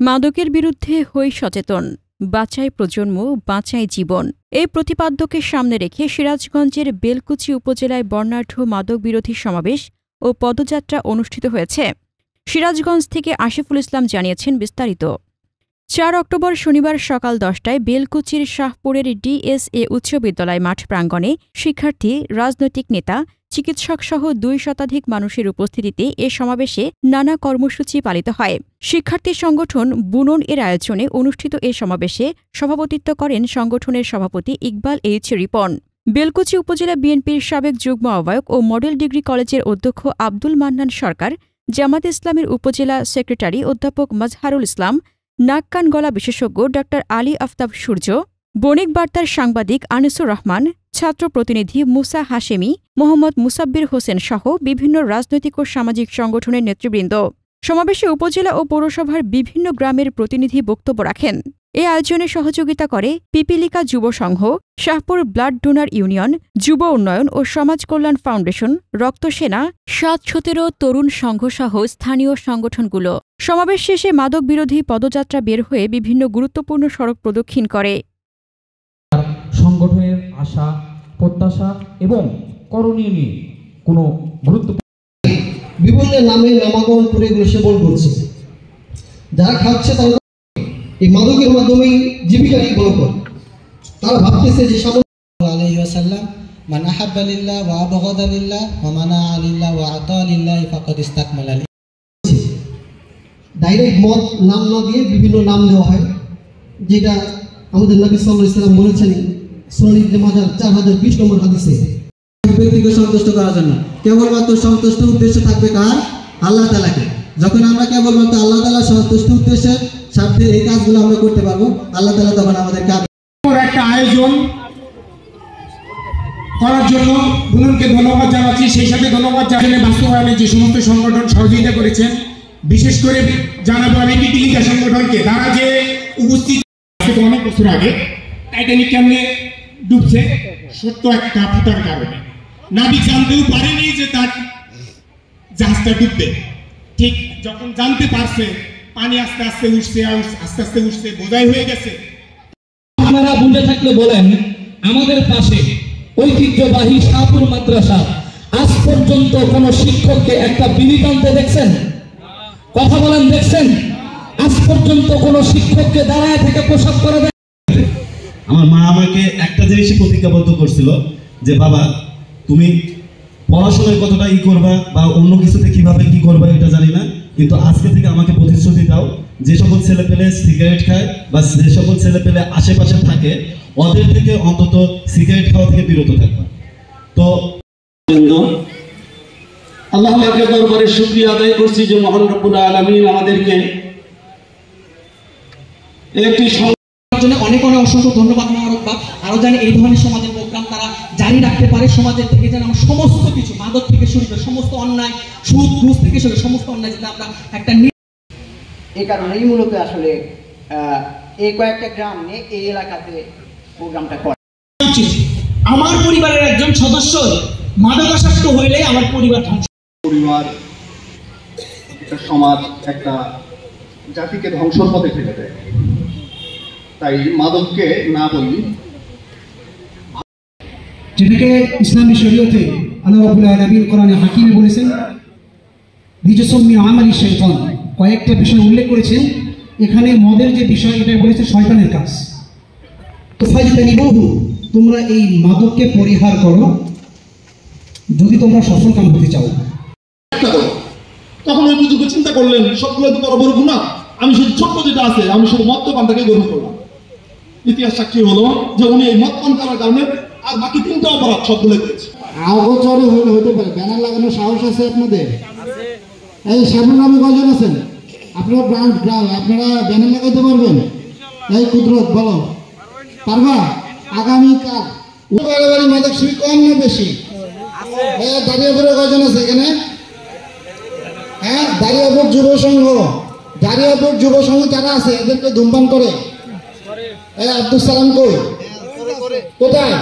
মাদকের বিরুদ্ধে হই সচেতন, বাঁচাই প্রজন্ম, বাঁচাই জীবন। এই প্রতিপাদ্যকে সামনে রেখে সিরাজগঞ্জের বেলকুচি উপজেলায় বর্ণাঢ্য মাদক বিরোধী সমাবেশ ও পদযাত্রা অনুষ্ঠিত হয়েছে। সিরাজগঞ্জ থেকে আসিফুল ইসলাম জানিয়েছেন বিস্তারিত। ৪ অক্টোবর শনিবার সকাল ১০টায় বেলকুচির শাহপুরের ডিএসএ উচ্চ বিদ্যালয় মাঠ প্রাঙ্গণে শিক্ষার্থী, রাজনৈতিক নেতা, চিকিৎসকসহ ২ শতাধিক মানুষের উপস্থিতিতে এ সমাবেশে নানা কর্মসূচি পালিত হয়। শিক্ষার্থী সংগঠন বুনন এর আয়োজনে অনুষ্ঠিত এ সমাবেশে সভাপতিত্ব করেন সংগঠনের সভাপতি ইকবাল এইচ রিপন। বেলকুচি উপজেলা বিএনপির সাবেক যুগ্ম আহ্বায়ক ও মডেল ডিগ্রি কলেজের অধ্যক্ষ আব্দুল মান্নান সরকার, জামায়াতে ইসলামীর উপজেলা সেক্রেটারি অধ্যাপক মাজহারুল ইসলাম, নাক কান গলা বিশেষজ্ঞ ড আলী আফতাব সূর্য, বণিক বার্তার সাংবাদিক আনিসুর রহমান, ছাত্র প্রতিনিধি মুসা হাশেমি, মোহাম্মদ মুসাব্বির হোসেন সহ বিভিন্ন রাজনৈতিক ও সামাজিক সংগঠনের নেতৃবৃন্দ। সমাবেশে উপজেলা ও পৌরসভার বিভিন্ন গ্রামের প্রতিনিধি বক্তব্য রাখেন। এ আয়োজনে সহযোগিতা করে পিপিলিকা যুব সংঘ, শাহপুর ব্লাড ডোনার ইউনিয়ন, যুব উন্নয়ন ও সমাজ কল্যাণ ফাউন্ডেশন, রক্তসেনা, ৭-১৭ তরুণ সংঘসহ স্থানীয় সংগঠনগুলো। সমাবেশ শেষে মাদক বিরোধী পদযাত্রা বের হয়ে বিভিন্ন গুরুত্বপূর্ণ সড়ক প্রদক্ষিণ করে। সংগঠনের আশা, প্রত্যাশা এবং করণীয় নিয়ে কোনো গুরুত্বপূর্ণ বিভিন্ন নামে নামাকরণ করে এগুলো সেবন করছে। যারা খাচ্ছে তারা এই মাদকের মাধ্যমেই জীবিকা নির্বাহ করে। তারা ভাবতেছে যে সাল্লাল্লাহু আলাইহি ওয়াসাল্লাম মান আহাব্বা লিল্লাহ ওয়া আবগাদা লিল্লাহ ওয়া মানা লিল্লাহ ওয়া আতা লিল্লাহ ফাকাদ ইসতাকমালা। ডাইরেক্ট মদ নাম না দিয়ে বিভিন্ন নাম দেওয়া হয়, যেটা আমাদের নবী সাল্লাল্লাহু আলাইহি ওয়াসাল্লাম বলেছেন সুনান ইবনে মাজাহ 4020 নম্বর হাদিসে। ব্যক্তিকে সন্তুষ্ট করার জন্য কেবলমাত্র সন্তুষ্ট উদ্দেশ্য থাকবে কার? আল্লাহ তাআলাকে। যখন আমরা কেবলমাত্র আল্লাহ তাআলা সন্তুষ্ট উদ্দেশ্যে সাথে এই কাজগুলো আমরা করতে পারবো, আল্লাহ তাআলা তখন আমাদেরকে একটা আয়োজন করার জন্য বুননকে ধন্যবাদ জানাচ্ছি। সেই সাথে ধন্যবাদ জানালে বাস্তবায়নে যে সমস্ত সংগঠন সহযোগিতা করেছেন, বিশেষ করে জানাবো আমি পিপিলিকা সংগঠনকে। তারা যে উপস্থিত অনেক বছর আগে টাইটানিক কেমনে ডুবছে, ছোট্ট একটা ফুটার কারণে নাবিক জানতেও পারেনি যে তার জাহাজটা ডুববে। ঠিক যখন জানতে পারছে, পানি আস্তে আস্তে উঠছে, আস্তে আস্তে উঠছে, বোঝাই হয়ে গেছে। আপনারা বুঝে থাকলে বলেন, আমাদের পাশে ঐতিহ্যবাহী শাহপুর মাদ্রাসা আজ পর্যন্ত কোন শিক্ষককে একটা বিলি টানতে দেখছেন? কথা বলেন, দেখছেন? আজ পর্যন্ত কোন শিক্ষককে দাঁড়ায় থেকে পোশাক করে দেয়? আমার মা আমাকে একটা জিনিসই প্রতিজ্ঞাবদ্ধ করছিল যে বাবা, তুমি পড়াশোনায় কতটা করবা বা অন্য কিছুতে কিভাবে কি করবা এটা জানি না, কিন্তু আজকে থেকে আমাকে প্রতিশ্রুতি দাও যে সকল ছেলে পেলে সিগারেট খায় বা যে সকল ছেলে পেলে আশেপাশে থাকে ওদের থেকে অন্তত সিগারেট খাওয়া থেকে বিরত থাকবা। তো আল্লাহ পাকের দরবারে শুকরিয়া আদায় করছি যে মহান রব্বুল আলামিন আমাদেরকে একটি জন্য অনেক অনেক অসংখ্য ধন্যবাদ মোবারকবাদ। আরো জানি এই ধরনের সমাজের প্রোগ্রাম তারা জারি রাখতে পারে, সমাজের থেকে যেন আমরা সমস্ত কিছু মাদক থেকে শুরু করে সমস্ত অন্যায়, সুদ ঘুষ থেকে শুরু সমস্ত অন্যায় যেটা আমরা একটা এই কারণেই মূলত আসলে এই কয়েকটা গ্রাম নিয়ে এই এলাকাতে প্রোগ্রামটা করা উচিত। আমার পরিবারের একজন সদস্য মাদকাসক্ত হইলে আমার পরিবার ধ্বংস। পরিবার একটা সমাজ, একটা জাতিকে ধ্বংসের পথে ফেলে দেয়। তাই মাদককে না বলি, যেটাকে ইসলামী শরীয়তে আল্লাহ রাব্বুল আলামিন কোরআনে হাকিমে বলেছেন রিজসুম মিন আমালি শাইতান, কয়েকটা বিষয় উল্লেখ করেছেন। এখানে মদের যে বিষয়, এটা বলেছে শয়তানের কাজ। তো ফাজতানিবুহু, তোমরা এই মাদককে পরিহার করো যদি তোমরা সফলকাম হতে চাও। তখন ওই বুজুর্গ চিন্তা করলেন সবগুলো তো বড় বড় গুনাহ, আমি শুধু ছোট্ট যেটা আছে আমি শুধু মদ্যপানটাকে গ্রহণ করলাম। ইতিহাস সাক্ষী হলো যে উনি এই মদ্যপান করার কারণে আর বাকি 3টা অপরাধ সবগুলো করেছে। আগোচরে হতে পারে। ব্যানার লাগানোর সাহস আছে আপনাদের? এই সামনে নামে কজন আছেন আপনারা? আপনারা ব্যানার লাগাইতে পারবেন? এই কুদরত বলো, পারবা? আগামীকাল বাড়াবাড়ি মাদক শুরু কম না বেশি? দাঁড়িয়াপুরে কজন আছে এখানে? হ্যাঁ, দাঁড়িয়াপুর যুব সংঘ, দাঁড়িয়াপুর যুব সংঘ যারা আছে এদেরকে ধূমপান করে। আব্দুল সালাম কই? কোথায়?